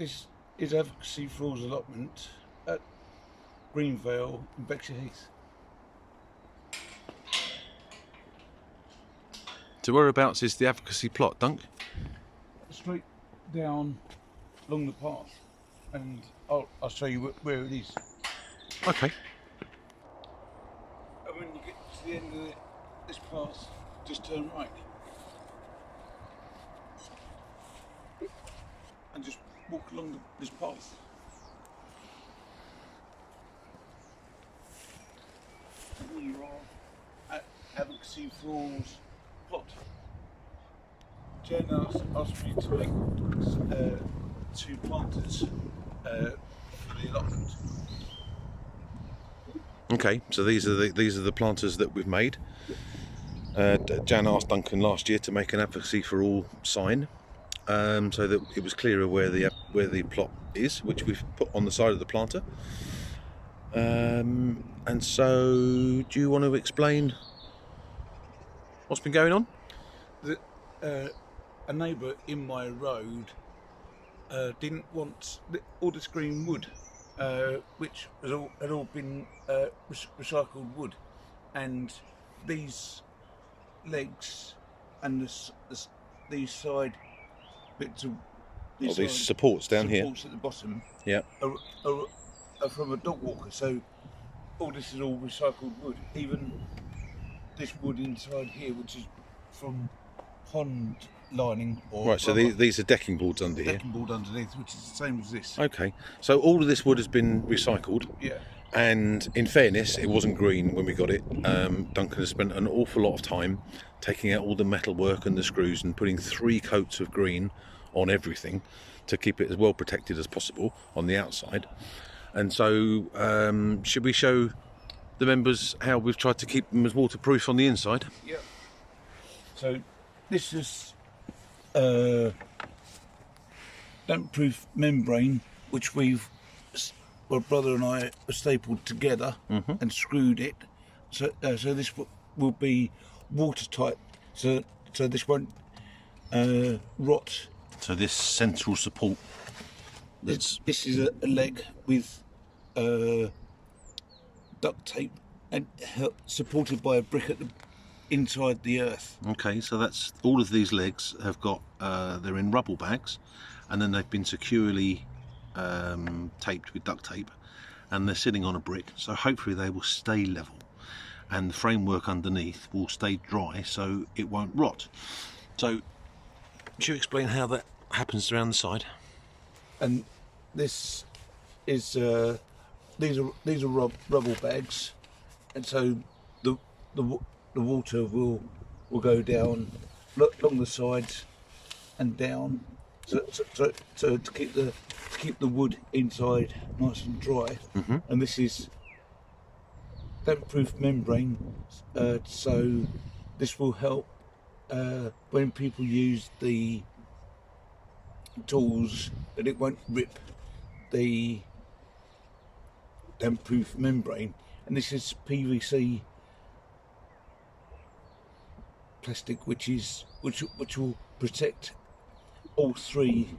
This is Advocacy for Allotment at Greenvale in Bexley Heath. So whereabouts is the Advocacy plot, Dunk? Straight down along the path, and I'll show you where it is. Okay. And when you get to the end of this path, just turn right. And just walk along this path. And you are at Advocacy for All's plot. Jen asked me to make 2 planters for the allotment. Okay, so these are the planters that we've made. Jan asked Duncan last year to make an Advocacy for All sign, so that it was clearer where the plot is, which we've put on the side of the planter. And so, do you want to explain what's been going on? A neighbour in my road didn't want all this green wood, which had all been recycled wood, and these legs and these side bits of these supports down here at the bottom, yeah, are from a dog walker. So all this is all recycled wood, even this wood inside here, which is from pond lining or right. So these are decking boards under here. Decking board underneath, which is the same as this. Okay, so all of this wood has been recycled. Yeah. And in fairness, it wasn't green when we got it. Duncan has spent an awful lot of time taking out all the metal work and the screws and putting 3 coats of green on everything to keep it as well protected as possible on the outside. And so, should we show the members how we've tried to keep them as waterproof on the inside? Yeah. So this is damp-proof membrane, which my brother and I stapled together and screwed it. So this will be watertight. So this won't rot. So this central support. This is a leg with duct tape and supported by a brick inside the earth. Okay, so that's all of these legs have got. They're in rubble bags, and then they've been securely taped with duct tape, and they're sitting on a brick, so hopefully they will stay level, and the framework underneath will stay dry, so it won't rot. So, should you explain how that happens around the side? And this is these are rubble bags, and so the water will go down along the sides and down, so to keep the wood inside nice and dry. And this is damp-proof membrane, so this will help when people use the tools, that it won't rip the damp-proof membrane. And this is PVC plastic, which will protect all 3.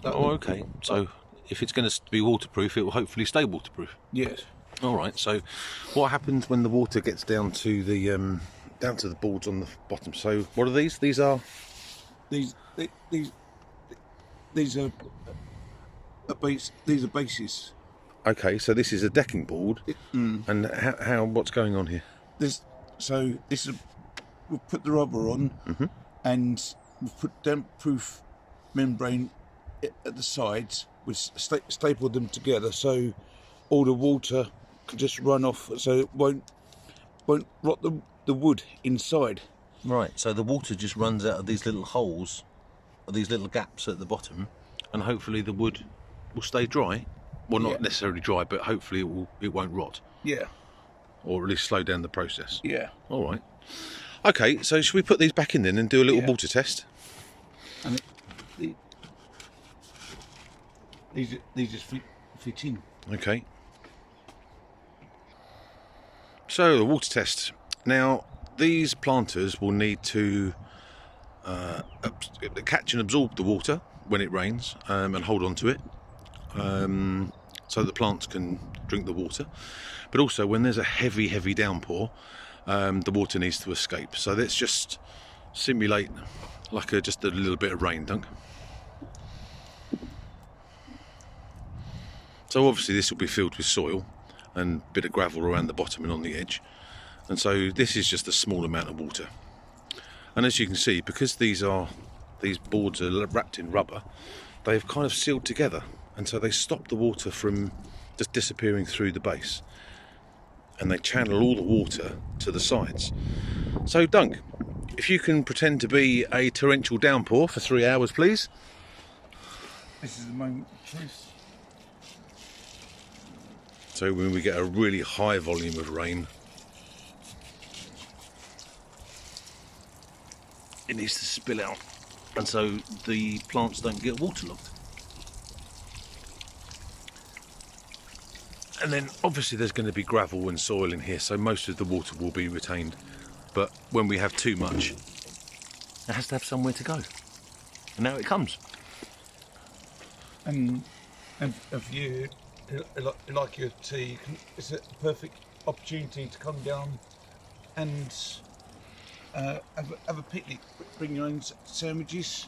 Oh, okay. So if it's going to be waterproof, it will hopefully stay waterproof. Yes. All right. So what happens when the water gets down to the boards on the bottom? So what are these? These are bases. Okay. So this is a decking board. And how? What's going on here? This is we'll put the rubber on, and we'll put damp-proof membrane at the sides. We staple them together so all the water can just run off, so it won't rot the wood inside. Right. So the water just runs out of these little holes, or these little gaps at the bottom, and hopefully the wood will stay dry. Well, not necessarily dry, but hopefully it won't rot. Yeah. Or at least slow down the process. Yeah. All right. Okay, so should we put these back in then and do a little water test? And these just fit in. Okay. So the water test. Now these planters will need to catch and absorb the water when it rains and hold on to it so the plants can drink the water, but also when there's a heavy downpour, the water needs to escape. So let's just simulate like just a little bit of rain, Dunk. So obviously this will be filled with soil and a bit of gravel around the bottom and on the edge, and so this is just a small amount of water. And as you can see, because these boards are wrapped in rubber, they've kind of sealed together, and so they stop the water from just disappearing through the base, and they channel all the water to the sides. So Dunk, if you can pretend to be a torrential downpour for 3 hours, please. This is the moment of truth. So when we get a really high volume of rain, it needs to spill out, and so the plants don't get waterlogged. And then obviously there's going to be gravel and soil in here, so most of the water will be retained. But when we have too much, it has to have somewhere to go. And now it comes. And if you like your tea, it's a perfect opportunity to come down and have a picnic. Bring your own sandwiches,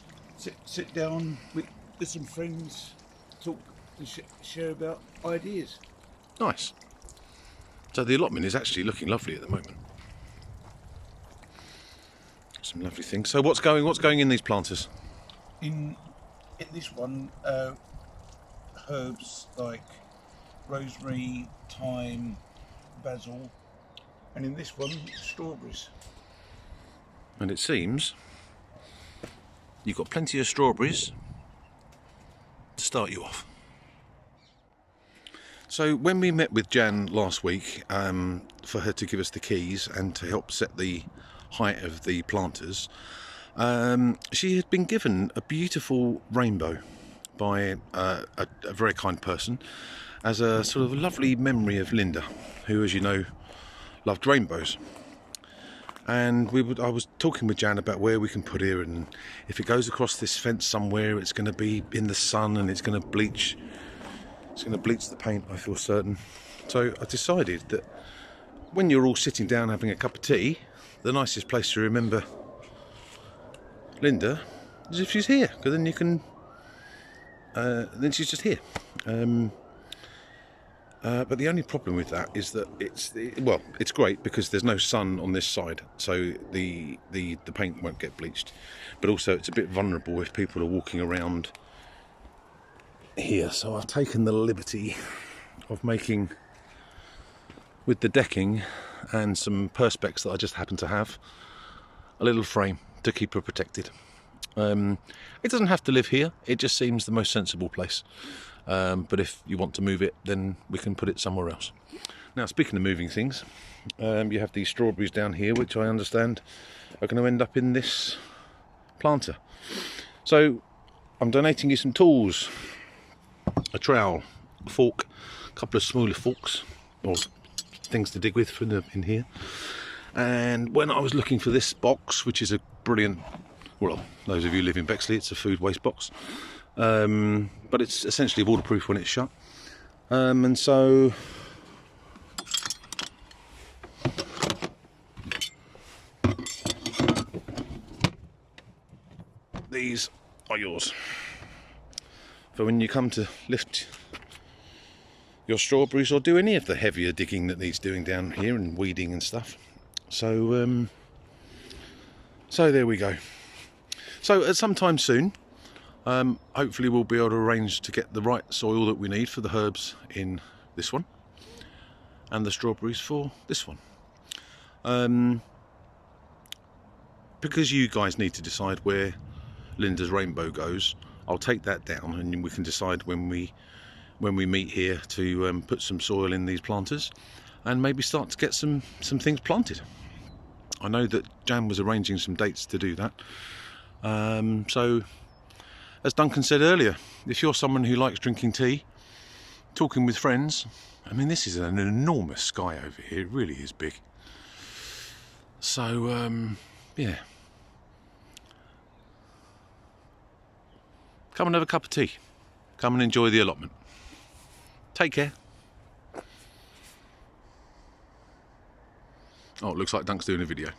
sit down with some friends, talk and share about ideas. Nice. So the allotment is actually looking lovely at the moment. Some lovely things. So what's going in these planters? In this one, herbs like rosemary, thyme, basil, and in this one, strawberries. And it seems you've got plenty of strawberries to start you off. So when we met with Jan last week for her to give us the keys and to help set the height of the planters, she had been given a beautiful rainbow by a very kind person as a sort of lovely memory of Linda, who, as you know, loved rainbows. And I was talking with Jan about where we can put her, and if it goes across this fence somewhere, it's going to be in the sun and it's going to bleach. It's going to bleach the paint, I feel certain. So I decided that when you're all sitting down having a cup of tea, the nicest place to remember Linda is if she's here, because then you can. Then she's just here. But the only problem with that is that it's great because there's no sun on this side, so the paint won't get bleached. But also it's a bit vulnerable if people are walking around here. So I've taken the liberty of making, with the decking and some perspex that I just happen to have, a little frame to keep her protected. It doesn't have to live here, it just seems the most sensible place. But if you want to move it, then we can put it somewhere else. Now, speaking of moving things, you have these strawberries down here, which I understand are going to end up in this planter. So I'm donating you some tools, a trowel, a fork, a couple of smaller forks, or things to dig with in here. And when I was looking for this box, which is a brilliant, well, those of you who live in Bexley, it's a food waste box. But it's essentially waterproof when it's shut, and so these are yours for when you come to lift your strawberries or do any of the heavier digging that needs doing down here and weeding and stuff. So there we go. So at some time soon, hopefully we'll be able to arrange to get the right soil that we need for the herbs in this one and the strawberries for this one. Because you guys need to decide where Linda's rainbow goes, I'll take that down and we can decide when we meet here to put some soil in these planters and maybe start to get some things planted. I know that Jan was arranging some dates to do that. So as Duncan said earlier, if you're someone who likes drinking tea, talking with friends, I mean, this is an enormous sky over here, it really is big. So, yeah. come and have a cup of tea. Come and enjoy the allotment. Take care. Oh, it looks like Dunk's doing a video.